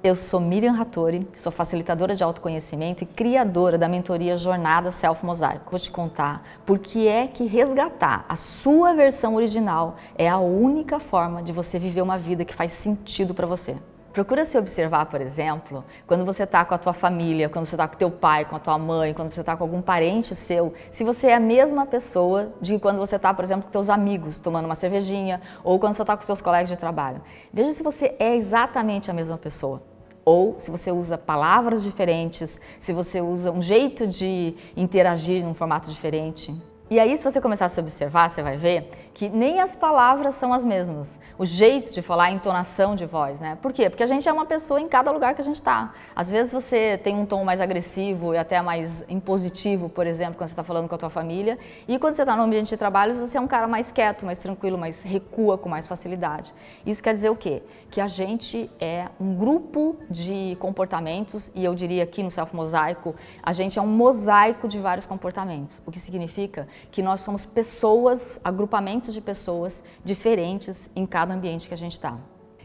Eu sou Miriam Hattori, sou facilitadora de autoconhecimento e criadora da mentoria Jornada Self Mosaico. Vou te contar por que é que resgatar a sua versão original é a única forma de você viver uma vida que faz sentido para você. Procura se observar, por exemplo, quando você está com a tua família, quando você está com o teu pai, com a tua mãe, quando você está com algum parente seu, se você é a mesma pessoa de quando você está, por exemplo, com teus amigos, tomando uma cervejinha, ou quando você está com seus colegas de trabalho. Veja se você é exatamente a mesma pessoa. Ou se você usa palavras diferentes, se você usa um jeito de interagir num formato diferente. E aí, se você começar a se observar, você vai ver que nem as palavras são as mesmas. O jeito de falar, a entonação de voz, né? Por quê? Porque a gente é uma pessoa em cada lugar que a gente está. Às vezes você tem um tom mais agressivo e até mais impositivo, por exemplo, quando você está falando com a tua família. E quando você está no ambiente de trabalho, você é um cara mais quieto, mais tranquilo, mais recua com mais facilidade. Isso quer dizer o quê? Que a gente é um grupo de comportamentos, e eu diria aqui no Self Mosaico, a gente é um mosaico de vários comportamentos. O que significa que nós somos pessoas, agrupamentos de pessoas diferentes em cada ambiente que a gente está.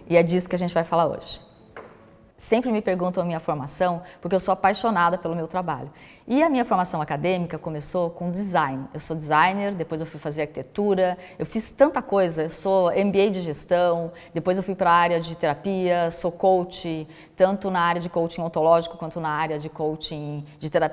E é disso que a gente vai falar hoje. Sempre me perguntam a minha formação, porque eu sou apaixonada pelo meu trabalho. E a minha formação acadêmica começou com design. Eu sou designer, depois eu fui fazer arquitetura, eu fiz tanta coisa. Eu sou MBA de gestão, depois eu fui para a área de terapia, sou coach, tanto na área de coaching ontológico quanto na área de coaching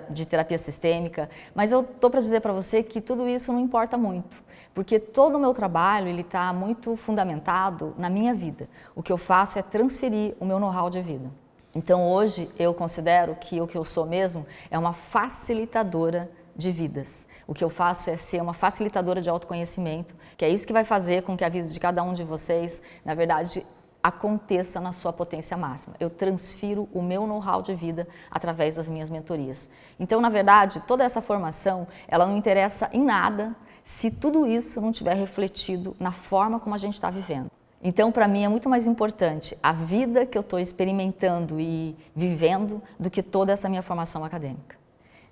de terapia sistêmica. Mas eu estou para dizer para você que tudo isso não importa muito, porque todo o meu trabalho ele está muito fundamentado na minha vida. O que eu faço é transferir o meu know-how de vida. Então hoje eu considero que o que eu sou mesmo é uma facilitadora de vidas. O que eu faço é ser uma facilitadora de autoconhecimento, que é isso que vai fazer com que a vida de cada um de vocês, na verdade, aconteça na sua potência máxima. Eu transfiro o meu know-how de vida através das minhas mentorias. Então, na verdade, toda essa formação, ela não interessa em nada se tudo isso não tiver refletido na forma como a gente está vivendo. Então, para mim, é muito mais importante a vida que eu estou experimentando e vivendo do que toda essa minha formação acadêmica.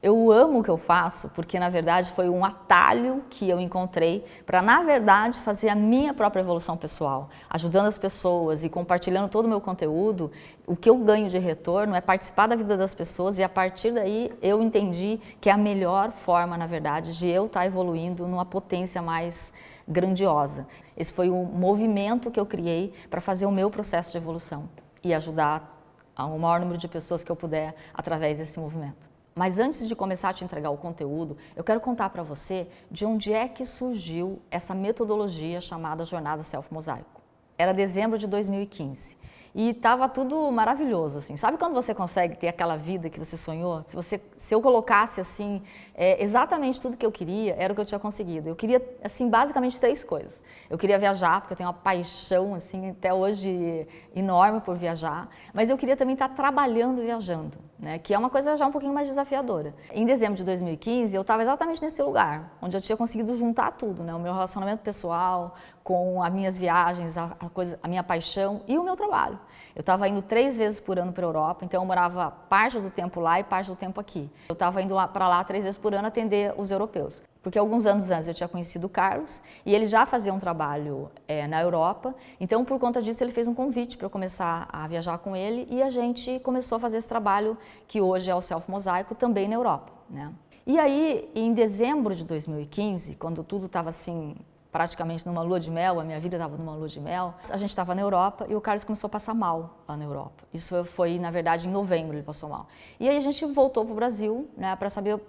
Eu amo o que eu faço porque, na verdade, foi um atalho que eu encontrei para, na verdade, fazer a minha própria evolução pessoal. Ajudando as pessoas e compartilhando todo o meu conteúdo, o que eu ganho de retorno é participar da vida das pessoas e, a partir daí, eu entendi que é a melhor forma, na verdade, de eu estar evoluindo numa potência mais grandiosa. Esse foi o movimento que eu criei para fazer o meu processo de evolução e ajudar ao maior número de pessoas que eu puder através desse movimento. Mas antes de começar a te entregar o conteúdo, eu quero contar para você de onde é que surgiu essa metodologia chamada Jornada Self Mosaico. Era dezembro de 2015 e estava tudo maravilhoso, assim. Sabe quando você consegue ter aquela vida que você sonhou? Se eu colocasse assim, exatamente tudo que eu queria, era o que eu tinha conseguido. Eu queria, assim, basicamente 3 coisas. Eu queria viajar, porque eu tenho uma paixão, assim, até hoje enorme por viajar, mas eu queria também estar trabalhando e viajando, né? Que é uma coisa já um pouquinho mais desafiadora. Em dezembro de 2015, eu estava exatamente nesse lugar, onde eu tinha conseguido juntar tudo, né? O meu relacionamento pessoal, com as minhas viagens, a minha paixão e o meu trabalho. Eu estava indo 3 vezes por ano para a Europa, então eu morava parte do tempo lá e parte do tempo aqui. Eu estava indo para lá 3 vezes por ano atender os europeus. Porque alguns anos antes eu tinha conhecido o Carlos e ele já fazia um trabalho na Europa, então por conta disso ele fez um convite para eu começar a viajar com ele e a gente começou a fazer esse trabalho que hoje é o Self Mosaico também na Europa, né? E aí, em dezembro de 2015, quando tudo estava assim, praticamente numa lua de mel, a minha vida estava numa lua de mel, a gente estava na Europa e o Carlos começou a passar mal lá na Europa. Isso foi, na verdade, em novembro ele passou mal. E aí a gente voltou para o Brasil, né,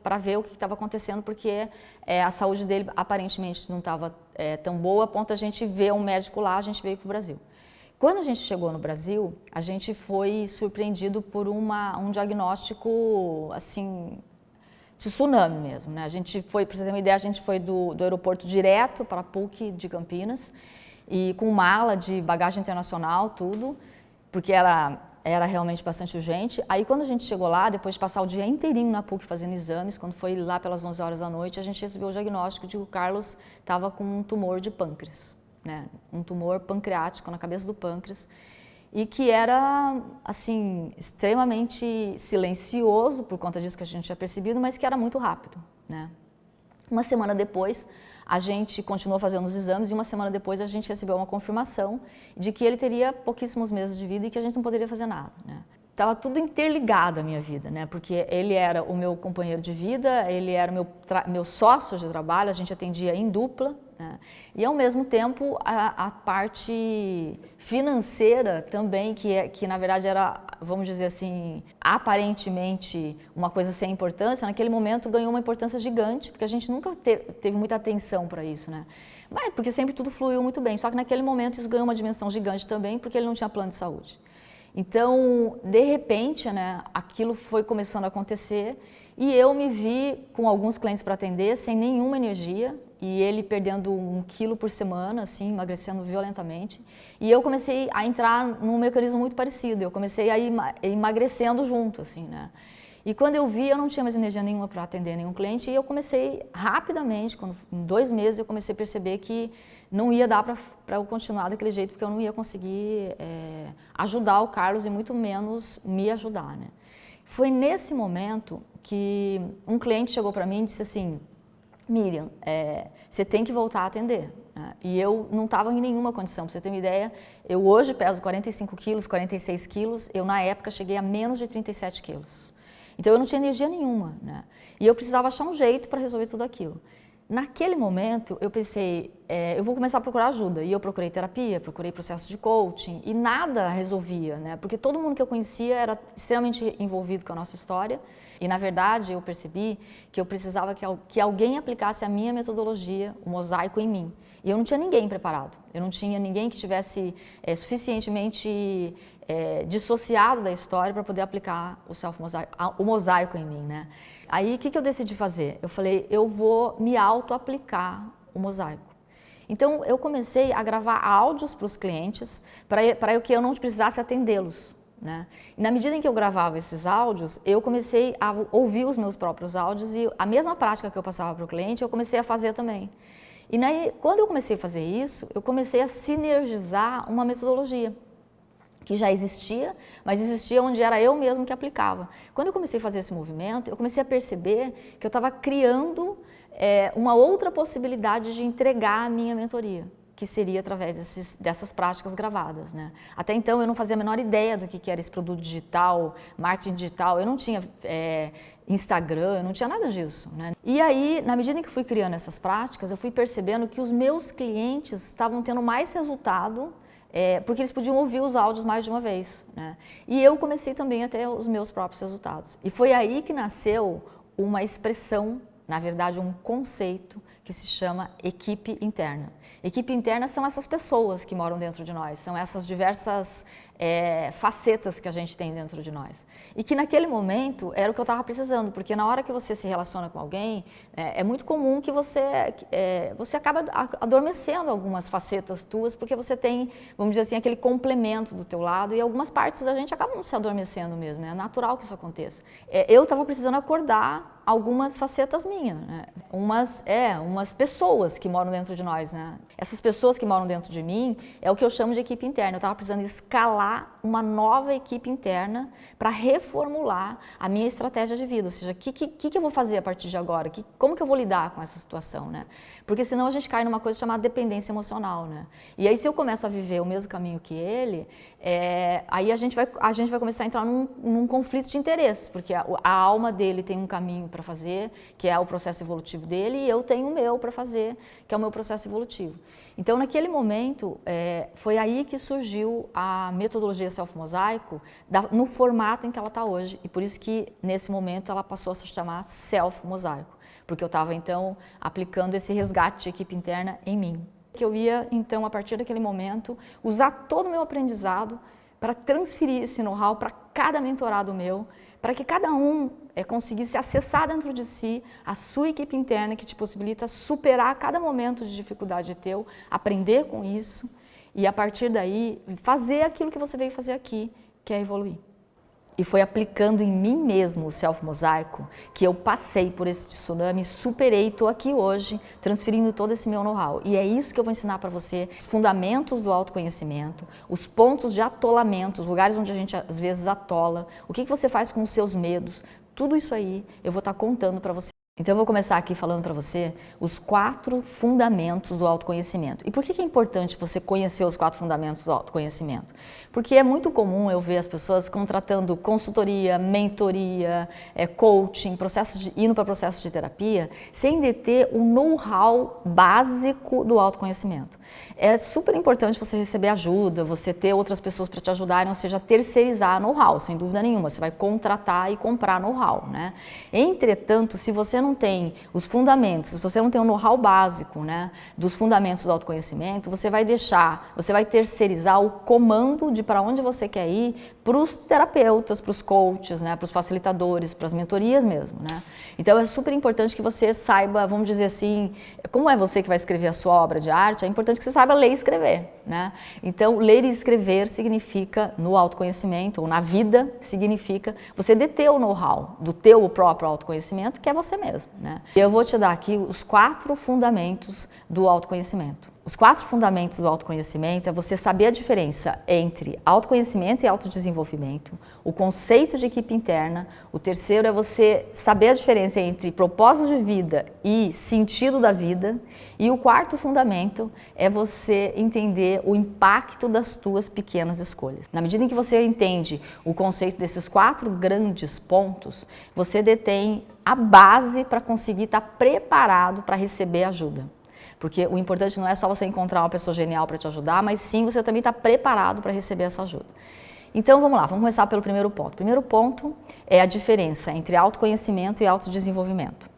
para ver o que estava acontecendo, porque a saúde dele aparentemente não estava tão boa, a ponto de a gente ver um médico lá, a gente veio para o Brasil. Quando a gente chegou no Brasil, a gente foi surpreendido por um diagnóstico, assim, de tsunami mesmo, né? A gente foi, para você ter uma ideia, a gente foi do aeroporto direto para a PUC de Campinas e com mala de bagagem internacional, tudo, porque era realmente bastante urgente. Aí quando a gente chegou lá, depois de passar o dia inteirinho na PUC fazendo exames, quando foi lá pelas 11 horas da noite, a gente recebeu o diagnóstico de que o Carlos estava com um tumor de pâncreas, né? Um tumor pancreático na cabeça do pâncreas. E que era, assim, extremamente silencioso, por conta disso que a gente tinha percebido, mas que era muito rápido, né? Uma semana depois, a gente continuou fazendo os exames e uma semana depois a gente recebeu uma confirmação de que ele teria pouquíssimos meses de vida e que a gente não poderia fazer nada, né? Estava tudo interligado a minha vida, né? Porque ele era o meu companheiro de vida, ele era o meu sócio de trabalho, a gente atendia em dupla, né? E ao mesmo tempo a parte financeira também, que na verdade era, vamos dizer assim, aparentemente uma coisa sem importância, naquele momento ganhou uma importância gigante, porque a gente nunca teve muita atenção para isso, né? Mas porque sempre tudo fluiu muito bem, só que naquele momento isso ganhou uma dimensão gigante também, porque ele não tinha plano de saúde. Então, de repente, né, aquilo foi começando a acontecer e eu me vi com alguns clientes para atender sem nenhuma energia e ele perdendo 1 quilo por semana, assim, emagrecendo violentamente. E eu comecei a entrar num mecanismo muito parecido, eu comecei a ir emagrecendo junto, assim, né. E quando eu vi, eu não tinha mais energia nenhuma para atender nenhum cliente e eu comecei rapidamente, em 2 meses eu comecei a perceber que não ia dar para eu continuar daquele jeito, porque eu não ia conseguir ajudar o Carlos e muito menos me ajudar, né? Foi nesse momento que um cliente chegou para mim e disse assim, Miriam, você tem que voltar a atender. E eu não estava em nenhuma condição, para você ter uma ideia, eu hoje peso 45 quilos, 46 quilos, eu na época cheguei a menos de 37 quilos. Então eu não tinha energia nenhuma, né? E eu precisava achar um jeito para resolver tudo aquilo. Naquele momento, eu pensei, eu vou começar a procurar ajuda. E eu procurei terapia, procurei processo de coaching e nada resolvia, né? Porque todo mundo que eu conhecia era extremamente envolvido com a nossa história. E, na verdade, eu percebi que eu precisava que alguém aplicasse a minha metodologia, o mosaico, em mim. E eu não tinha ninguém preparado. Eu não tinha ninguém que tivesse suficientemente dissociado da história para poder aplicar o mosaico em mim, né? Aí, o que eu decidi fazer? Eu falei, eu vou me auto-aplicar o mosaico. Então, eu comecei a gravar áudios para os clientes, para que eu não precisasse atendê-los, né? E na medida em que eu gravava esses áudios, eu comecei a ouvir os meus próprios áudios e a mesma prática que eu passava para o cliente, eu comecei a fazer também. E quando eu comecei a fazer isso, eu comecei a sinergizar uma metodologia que já existia, mas existia onde era eu mesmo que aplicava. Quando eu comecei a fazer esse movimento, eu comecei a perceber que eu estava criando uma outra possibilidade de entregar a minha mentoria, que seria através dessas práticas gravadas, né? Até então eu não fazia a menor ideia do que era esse produto digital, marketing digital, eu não tinha Instagram, eu não tinha nada disso, né? E aí, na medida em que fui criando essas práticas, eu fui percebendo que os meus clientes estavam tendo mais resultado porque eles podiam ouvir os áudios mais de uma vez, né? E eu comecei também a ter os meus próprios resultados. E foi aí que nasceu uma expressão, na verdade um conceito, que se chama equipe interna. Equipe interna são essas pessoas que moram dentro de nós, são essas diversas facetas que a gente tem dentro de nós. E que naquele momento era o que eu estava precisando, porque na hora que você se relaciona com alguém, é muito comum que você acaba adormecendo algumas facetas tuas, porque você tem, vamos dizer assim, aquele complemento do teu lado e algumas partes da gente acabam se adormecendo mesmo, né? É natural que isso aconteça. Eu estava precisando acordar algumas facetas minhas, né? Umas pessoas que moram dentro de nós, né? Essas pessoas que moram dentro de mim é o que eu chamo de equipe interna. Eu estava precisando escalar uma nova equipe interna para reformular a minha estratégia de vida, ou seja, o que eu vou fazer a partir de agora? Como que eu vou lidar com essa situação, né? Porque senão a gente cai numa coisa chamada dependência emocional, né? E aí se eu começo a viver o mesmo caminho que ele, aí a gente vai começar a entrar num conflito de interesses, porque a alma dele tem um caminho para fazer, que é o processo evolutivo dele, e eu tenho o meu para fazer, que é o meu processo evolutivo. Então, naquele momento, foi aí que surgiu a metodologia Self-Mosaico no formato em que ela está hoje. E por isso que, nesse momento, ela passou a se chamar Self-Mosaico, porque eu estava, então, aplicando esse resgate de equipe interna em mim. Que eu ia, então, a partir daquele momento, usar todo o meu aprendizado para transferir esse know-how para cada mentorado meu, para que cada um conseguisse acessar dentro de si a sua equipe interna que te possibilita superar cada momento de dificuldade teu, aprender com isso e a partir daí fazer aquilo que você veio fazer aqui, que é evoluir. E foi aplicando em mim mesmo o Self-Mosaico que eu passei por esse tsunami, superei, estou aqui hoje, transferindo todo esse meu know-how. E é isso que eu vou ensinar para você, os fundamentos do autoconhecimento, os pontos de atolamento, os lugares onde a gente às vezes atola, o que você faz com os seus medos, tudo isso aí eu vou estar contando para você. Então eu vou começar aqui falando para você os 4 fundamentos do autoconhecimento. E por que é importante você conhecer os 4 fundamentos do autoconhecimento? Porque é muito comum eu ver as pessoas contratando consultoria, mentoria, coaching, indo para processos de terapia, sem ter o know-how básico do autoconhecimento. É super importante você receber ajuda, você ter outras pessoas para te ajudarem, ou seja, terceirizar know-how, sem dúvida nenhuma. Você vai contratar e comprar know-how, né? Entretanto, se você não tem os fundamentos, se você não tem o know-how básico, né, dos fundamentos do autoconhecimento, você vai terceirizar o comando de para onde você quer ir para os terapeutas, para os coaches, né, para os facilitadores, para as mentorias mesmo, né? Então é super importante que você saiba, vamos dizer assim, como é você que vai escrever a sua obra de arte, é importante que você saiba ler e escrever, né? Então ler e escrever significa, no autoconhecimento ou na vida, significa você deter o know-how do teu próprio autoconhecimento, que é você mesmo, né? Eu vou te dar aqui os 4 fundamentos do autoconhecimento. Os 4 fundamentos do autoconhecimento é você saber a diferença entre autoconhecimento e autodesenvolvimento, o conceito de equipe interna, o terceiro é você saber a diferença entre propósito de vida e sentido da vida, e o 4º fundamento é você entender o impacto das tuas pequenas escolhas. Na medida em que você entende o conceito desses 4 grandes pontos, você detém a base para conseguir estar preparado para receber ajuda. Porque o importante não é só você encontrar uma pessoa genial para te ajudar, mas sim você também está preparado para receber essa ajuda. Então vamos lá, vamos começar pelo primeiro ponto. O primeiro ponto é a diferença entre autoconhecimento e autodesenvolvimento.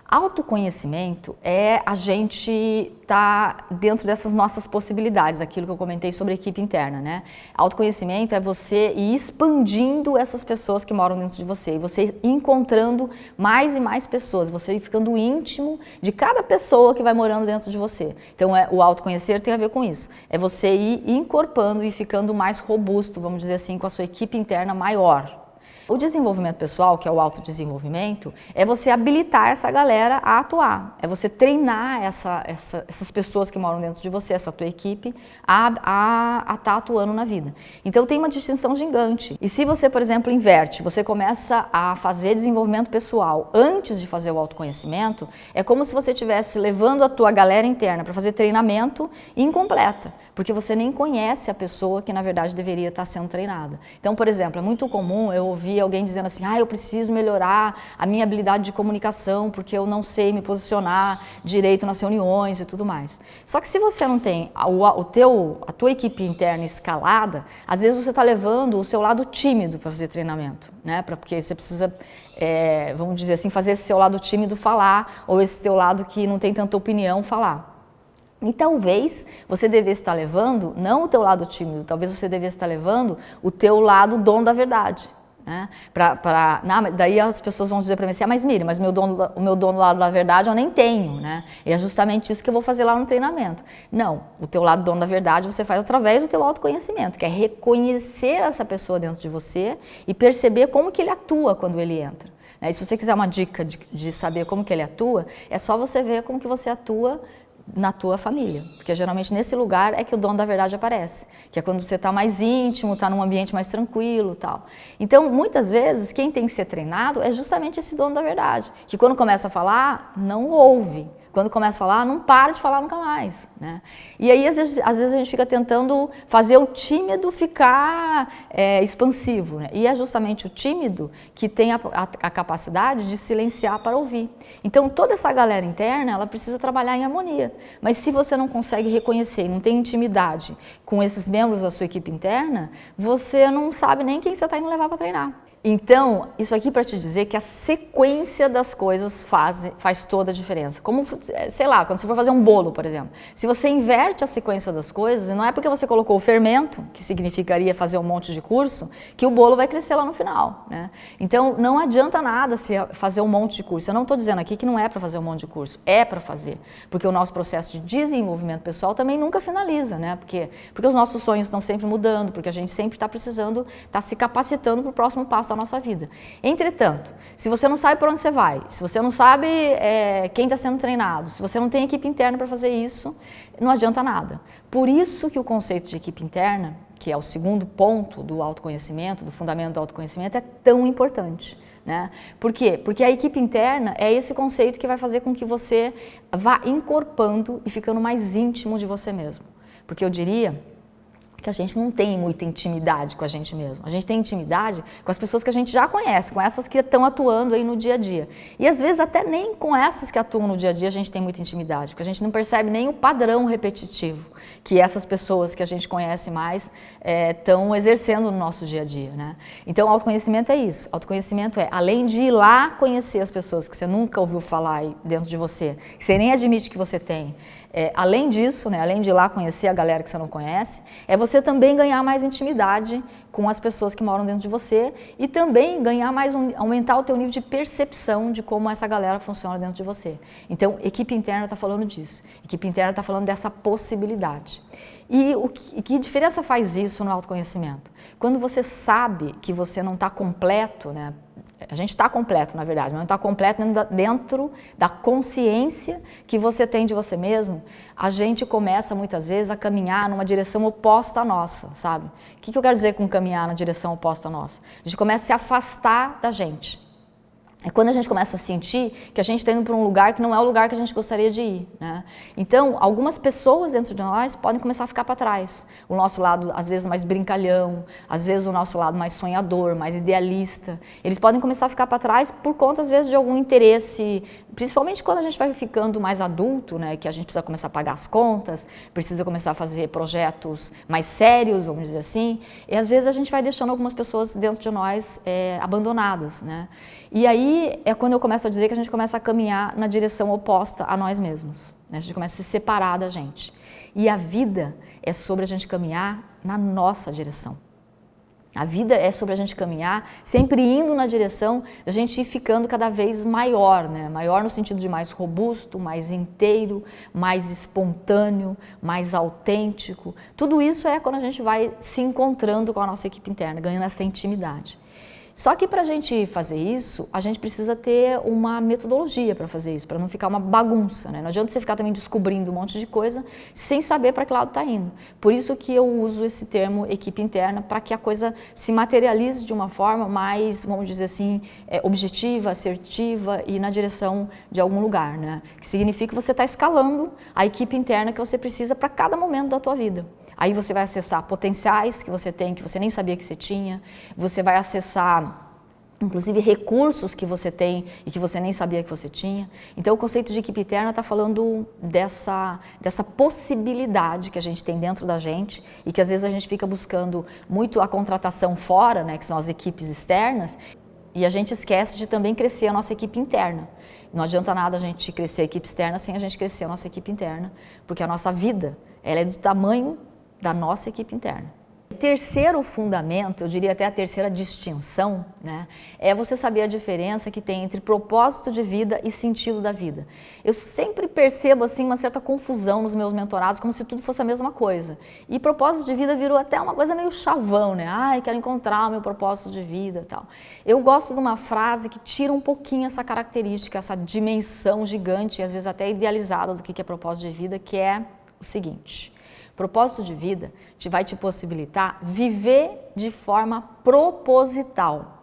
Autoconhecimento é a gente estar dentro dessas nossas possibilidades, aquilo que eu comentei sobre a equipe interna, né? Autoconhecimento é você ir expandindo essas pessoas que moram dentro de você, e você encontrando mais e mais pessoas, você ir ficando íntimo de cada pessoa que vai morando dentro de você. Então o autoconhecer tem a ver com isso, é você ir incorporando e ficando mais robusto, vamos dizer assim, com a sua equipe interna maior. O desenvolvimento pessoal, que é o autodesenvolvimento, é você habilitar essa galera a atuar, é você treinar essas pessoas que moram dentro de você, essa tua equipe, a estar atuando na vida. Então tem uma distinção gigante. E se você, por exemplo, inverte, você começa a fazer desenvolvimento pessoal antes de fazer o autoconhecimento, é como se você estivesse levando a tua galera interna para fazer treinamento incompleta, porque você nem conhece a pessoa que na verdade deveria estar sendo treinada. Então, por exemplo, é muito comum eu ouvir alguém dizendo assim, eu preciso melhorar a minha habilidade de comunicação porque eu não sei me posicionar direito nas reuniões e tudo mais. Só que se você não tem a tua equipe interna escalada, às vezes você está levando o seu lado tímido para fazer treinamento, né? Porque você precisa, vamos dizer assim, fazer esse seu lado tímido falar, ou esse seu lado que não tem tanta opinião falar. E talvez você devesse estar levando, não o teu lado tímido, talvez você devesse estar levando o teu lado dono da verdade. Né? Daí as pessoas vão dizer para mim assim, mas Miriam, mas o meu dono lado da verdade eu nem tenho, né? E é justamente isso que eu vou fazer lá no treinamento. Não, o teu lado dono da verdade você faz através do teu autoconhecimento, que é reconhecer essa pessoa dentro de você e perceber como que ele atua quando ele entra. Né? E se você quiser uma dica de saber como que ele atua, é só você ver como que você atua na tua família, porque geralmente nesse lugar é que o dono da verdade aparece, que é quando você está mais íntimo, está num ambiente mais tranquilo, tal. Então, muitas vezes, quem tem que ser treinado é justamente esse dono da verdade, que quando começa a falar, não ouve. Quando começa a falar, não para de falar nunca mais, né? E aí, às vezes a gente fica tentando fazer o tímido ficar expansivo, né? E é justamente o tímido que tem a capacidade de silenciar para ouvir. Então, toda essa galera interna, ela precisa trabalhar em harmonia. Mas se você não consegue reconhecer, não tem intimidade com esses membros da sua equipe interna, você não sabe nem quem você está indo levar para treinar. Então, isso aqui para te dizer que a sequência das coisas faz toda a diferença. Como, sei lá, quando você for fazer um bolo, por exemplo. Se você inverte a sequência das coisas, e não é porque você colocou o fermento, que significaria fazer um monte de curso, que o bolo vai crescer lá no final, né? Então, não adianta nada se fazer um monte de curso. Eu não estou dizendo aqui que não é para fazer um monte de curso, é para fazer. Porque o nosso processo de desenvolvimento pessoal também nunca finaliza, né? Porque os nossos sonhos estão sempre mudando, porque a gente sempre está precisando, está se capacitando para o próximo passo da nossa vida. Entretanto, se você não sabe para onde você vai, se você não sabe quem está sendo treinado, se você não tem equipe interna para fazer isso, não adianta nada. Por isso que o conceito de equipe interna, que é o segundo ponto do autoconhecimento, do fundamento do autoconhecimento, é tão importante. Né? Por quê? Porque a equipe interna é esse conceito que vai fazer com que você vá encorpando e ficando mais íntimo de você mesmo. Porque eu diria que a gente não tem muita intimidade com a gente mesmo. A gente tem intimidade com as pessoas que a gente já conhece, com essas que estão atuando aí no dia a dia. E às vezes até nem com essas que atuam no dia a dia a gente tem muita intimidade, porque a gente não percebe nem o padrão repetitivo que essas pessoas que a gente conhece mais estão exercendo no nosso dia a dia, né? Então, autoconhecimento é isso. Autoconhecimento é, além de ir lá conhecer as pessoas que você nunca ouviu falar aí dentro de você, que você nem admite que você tem, além disso, né, além de ir lá conhecer a galera que você não conhece, é você também ganhar mais intimidade com as pessoas que moram dentro de você e também ganhar mais, aumentar o teu nível de percepção de como essa galera funciona dentro de você. Então, equipe interna está falando disso. Equipe interna está falando dessa possibilidade. E que diferença faz isso no autoconhecimento? Quando você sabe que você não está completo, né? A gente está completo, na verdade, mas não está completo dentro da consciência que você tem de você mesmo, a gente começa muitas vezes a caminhar numa direção oposta à nossa, sabe? O que eu quero dizer com caminhar na direção oposta à nossa? A gente começa a se afastar da gente. É quando a gente começa a sentir que a gente está indo para um lugar que não é o lugar que a gente gostaria de ir, né? Então, algumas pessoas dentro de nós podem começar a ficar para trás. O nosso lado, às vezes, mais brincalhão, às vezes o nosso lado mais sonhador, mais idealista. Eles podem começar a ficar para trás por conta, às vezes, de algum interesse, principalmente quando a gente vai ficando mais adulto, né? Que a gente precisa começar a pagar as contas, precisa começar a fazer projetos mais sérios, vamos dizer assim. E, às vezes, a gente vai deixando algumas pessoas dentro de nós abandonadas, né? E aí é quando eu começo a dizer que a gente começa a caminhar na direção oposta a nós mesmos, né? A gente começa a se separar da gente. E a vida é sobre a gente caminhar na nossa direção. A vida é sobre a gente caminhar, sempre indo na direção da gente ir ficando cada vez maior, né? Maior no sentido de mais robusto, mais inteiro, mais espontâneo, mais autêntico. Tudo isso é quando a gente vai se encontrando com a nossa equipe interna, ganhando essa intimidade. Só que para a gente fazer isso, a gente precisa ter uma metodologia para fazer isso, para não ficar uma bagunça, né? Não adianta você ficar também descobrindo um monte de coisa sem saber para que lado está indo. Por isso que eu uso esse termo equipe interna, para que a coisa se materialize de uma forma mais, vamos dizer assim, objetiva, assertiva e na direção de algum lugar, né? Que significa que você está escalando a equipe interna que você precisa para cada momento da tua vida. Aí você vai acessar potenciais que você tem, que você nem sabia que você tinha. Você vai acessar, inclusive, recursos que você tem e que você nem sabia que você tinha. Então, o conceito de equipe interna está falando dessa possibilidade que a gente tem dentro da gente e que, às vezes, a gente fica buscando muito a contratação fora, né, que são as equipes externas, e a gente esquece de também crescer a nossa equipe interna. Não adianta nada a gente crescer a equipe externa sem a gente crescer a nossa equipe interna, porque a nossa vida ela é do tamanho da nossa equipe interna. O terceiro fundamento, eu diria até a terceira distinção, né, é você saber a diferença que tem entre propósito de vida e sentido da vida. Eu sempre percebo assim uma certa confusão nos meus mentorados, como se tudo fosse a mesma coisa. E propósito de vida virou até uma coisa meio chavão, né? Ai, quero encontrar o meu propósito de vida e tal. Eu gosto de uma frase que tira um pouquinho essa característica, essa dimensão gigante, e às vezes até idealizada do que é propósito de vida, que é o seguinte: propósito de vida vai te possibilitar viver de forma proposital.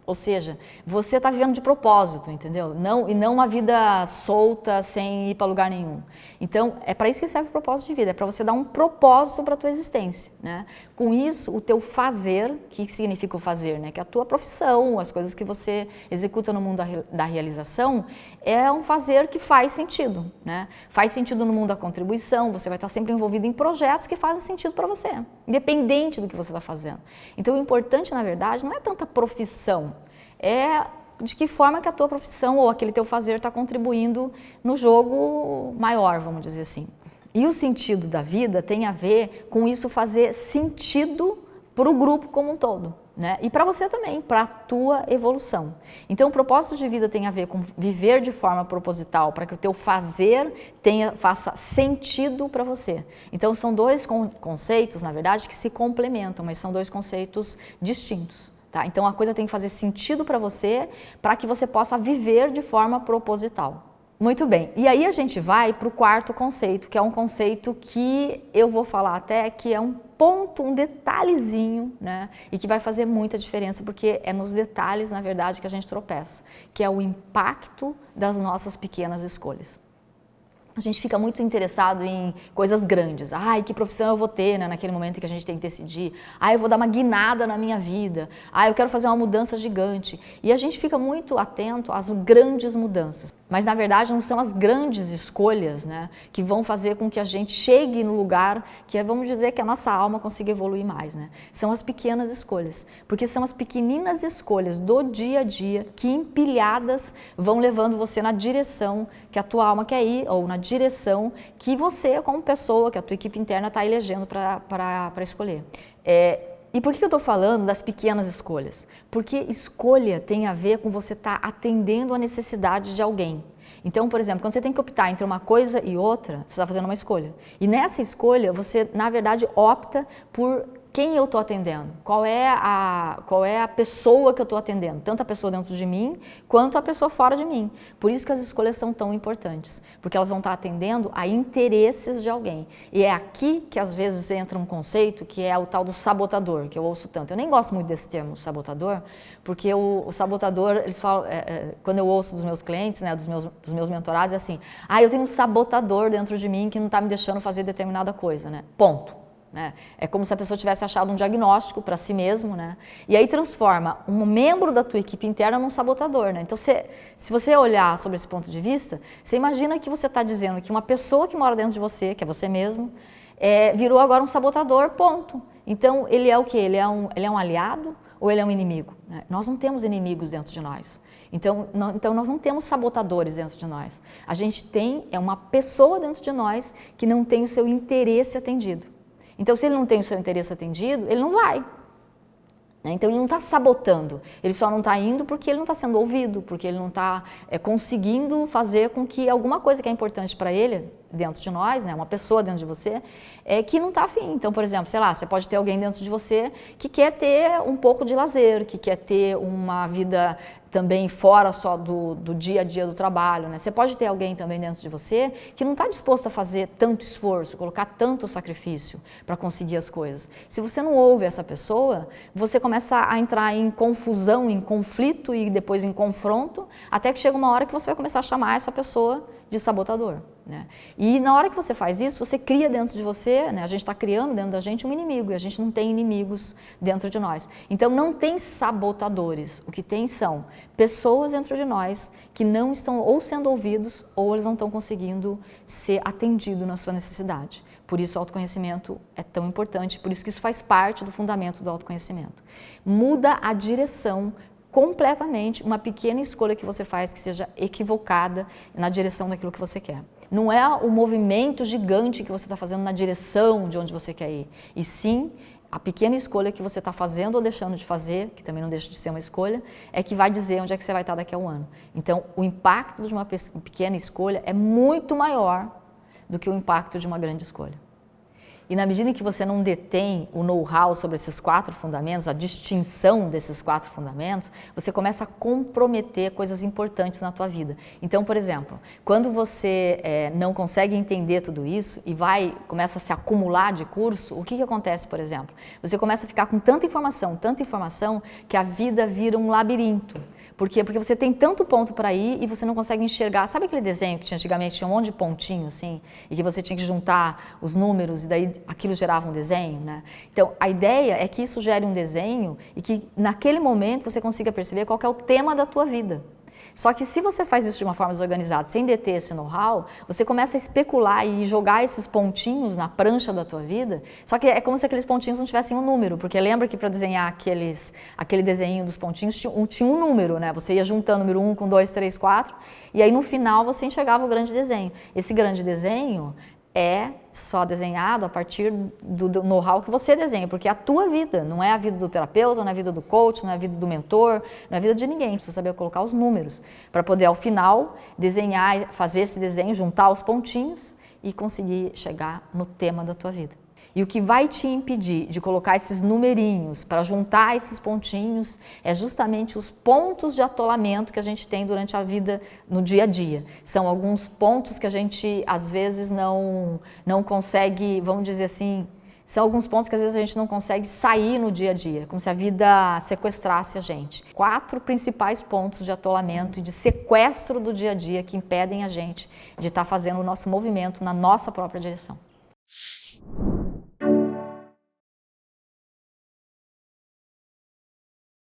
Ou seja, você está vivendo de propósito, entendeu? E não uma vida solta, sem ir para lugar nenhum. Então, é para isso que serve o propósito de vida, é para você dar um propósito para a tua existência, né? Com isso, o teu fazer, o que significa o fazer, né? Que é a tua profissão, as coisas que você executa no mundo da realização, é um fazer que faz sentido, né? Faz sentido no mundo da contribuição, você vai estar sempre envolvido em projetos que fazem sentido para você, independente do que você está fazendo. Então, o importante, na verdade, não é tanta profissão, é de que forma que a tua profissão ou aquele teu fazer está contribuindo no jogo maior, vamos dizer assim. E o sentido da vida tem a ver com isso fazer sentido para o grupo como um todo, né? E para você também, para a tua evolução. Então, o propósito de vida tem a ver com viver de forma proposital, para que o teu fazer faça sentido para você. Então, são dois conceitos, na verdade, que se complementam, mas são dois conceitos distintos. Tá? Então a coisa tem que fazer sentido para você que você possa viver de forma proposital. Muito bem, e aí a gente vai para o quarto conceito, que é um conceito que eu vou falar até que é um ponto, um detalhezinho, né? E que vai fazer muita diferença, porque é nos detalhes, na verdade, que a gente tropeça, que é o impacto das nossas pequenas escolhas. A gente fica muito interessado em coisas grandes. Ai, que profissão eu vou ter, né, naquele momento em que a gente tem que decidir. Ai, eu vou dar uma guinada na minha vida. Ai, eu quero fazer uma mudança gigante. E a gente fica muito atento às grandes mudanças. Mas, na verdade, não são as grandes escolhas, né, que vão fazer com que a gente chegue no lugar que é, vamos dizer, que a nossa alma consiga evoluir mais, né? São as pequenas escolhas. Porque são as pequeninas escolhas do dia a dia que, empilhadas, vão levando você na direção que a tua alma quer ir, ou na direção que você, como pessoa, que a tua equipe interna está elegendo para escolher. E por que eu estou falando das pequenas escolhas? Porque escolha tem a ver com você estar atendendo a necessidade de alguém. Então, por exemplo, quando você tem que optar entre uma coisa e outra, você está fazendo uma escolha. E nessa escolha, você, na verdade, opta por quem eu estou atendendo, qual é a pessoa que eu estou atendendo, tanto a pessoa dentro de mim, quanto a pessoa fora de mim. Por isso que as escolhas são tão importantes, porque elas vão estar atendendo a interesses de alguém. E é aqui que às vezes entra um conceito que é o tal do sabotador, que eu ouço tanto. Eu nem gosto muito desse termo, sabotador, porque o sabotador, eles falam, quando eu ouço dos meus clientes, né, dos meus mentorados, é assim, eu tenho um sabotador dentro de mim que não está me deixando fazer determinada coisa, né? Ponto. Né? É como se a pessoa tivesse achado um diagnóstico para si mesmo, né? E aí transforma um membro da tua equipe interna num sabotador, né? Então, se você olhar sobre esse ponto de vista, você imagina que você está dizendo que uma pessoa que mora dentro de você, que é você mesmo, virou agora um sabotador, ponto. Então, ele é o quê? Ele é um aliado ou ele é um inimigo? Né? Nós não temos inimigos dentro de nós. Então, nós não temos sabotadores dentro de nós. A gente tem uma pessoa dentro de nós que não tem o seu interesse atendido. Então, se ele não tem o seu interesse atendido, ele não vai. Então, ele não está sabotando, ele só não está indo porque ele não está sendo ouvido, porque ele não está conseguindo fazer com que alguma coisa que é importante para ele, dentro de nós, né, uma pessoa dentro de você, que não está afim. Então, por exemplo, sei lá, você pode ter alguém dentro de você que quer ter um pouco de lazer, que quer ter uma vida também fora só do dia a dia do trabalho, né? Você pode ter alguém também dentro de você que não está disposto a fazer tanto esforço, colocar tanto sacrifício para conseguir as coisas. Se você não ouve essa pessoa, você começa a entrar em confusão, em conflito e depois em confronto, até que chega uma hora que você vai começar a chamar essa pessoa de sabotador. Né? E na hora que você faz isso, você cria dentro de você, né? A gente está criando dentro da gente um inimigo, e a gente não tem inimigos dentro de nós. Então não tem sabotadores, o que tem são pessoas dentro de nós que não estão ou sendo ouvidos ou eles não estão conseguindo ser atendidos na sua necessidade. Por isso o autoconhecimento é tão importante, por isso que isso faz parte do fundamento do autoconhecimento. Muda a direção completamente, uma pequena escolha que você faz que seja equivocada na direção daquilo que você quer. Não é o movimento gigante que você está fazendo na direção de onde você quer ir, e sim a pequena escolha que você está fazendo ou deixando de fazer, que também não deixa de ser uma escolha, é que vai dizer onde é que você vai estar daqui a um ano. Então, o impacto de uma pequena escolha é muito maior do que o impacto de uma grande escolha. E na medida em que você não detém o know-how sobre esses 4 fundamentos, a distinção desses 4 fundamentos, você começa a comprometer coisas importantes na tua vida. Então, por exemplo, quando você não consegue entender tudo isso e começa a se acumular de curso, o que acontece, por exemplo? Você começa a ficar com tanta informação, que a vida vira um labirinto. Por quê? Porque você tem tanto ponto para ir e você não consegue enxergar. Sabe aquele desenho que antigamente tinha um monte de pontinho assim? E que você tinha que juntar os números e daí aquilo gerava um desenho, né? Então, a ideia é que isso gere um desenho e que naquele momento você consiga perceber qual que é o tema da tua vida. Só que se você faz isso de uma forma desorganizada, sem deter esse know-how, você começa a especular e jogar esses pontinhos na prancha da tua vida, só que é como se aqueles pontinhos não tivessem um número, porque lembra que para desenhar aquele desenho dos pontinhos tinha um número, né? Você ia juntando número 1 com 2, 3, 4, e aí no final você enxergava o grande desenho. Esse grande desenho é só desenhado a partir do know-how que você desenha, porque é a tua vida, não é a vida do terapeuta, não é a vida do coach, não é a vida do mentor, não é a vida de ninguém. Precisa saber colocar os números para poder, ao final, desenhar, fazer esse desenho, juntar os pontinhos e conseguir chegar no tema da tua vida. E o que vai te impedir de colocar esses numerinhos para juntar esses pontinhos é justamente os pontos de atolamento que a gente tem durante a vida no dia a dia. São alguns pontos que a gente às vezes não consegue, vamos dizer assim, são alguns pontos que às vezes a gente não consegue sair no dia a dia, como se a vida sequestrasse a gente. 4 principais pontos de atolamento e de sequestro do dia a dia que impedem a gente de estar fazendo o nosso movimento na nossa própria direção.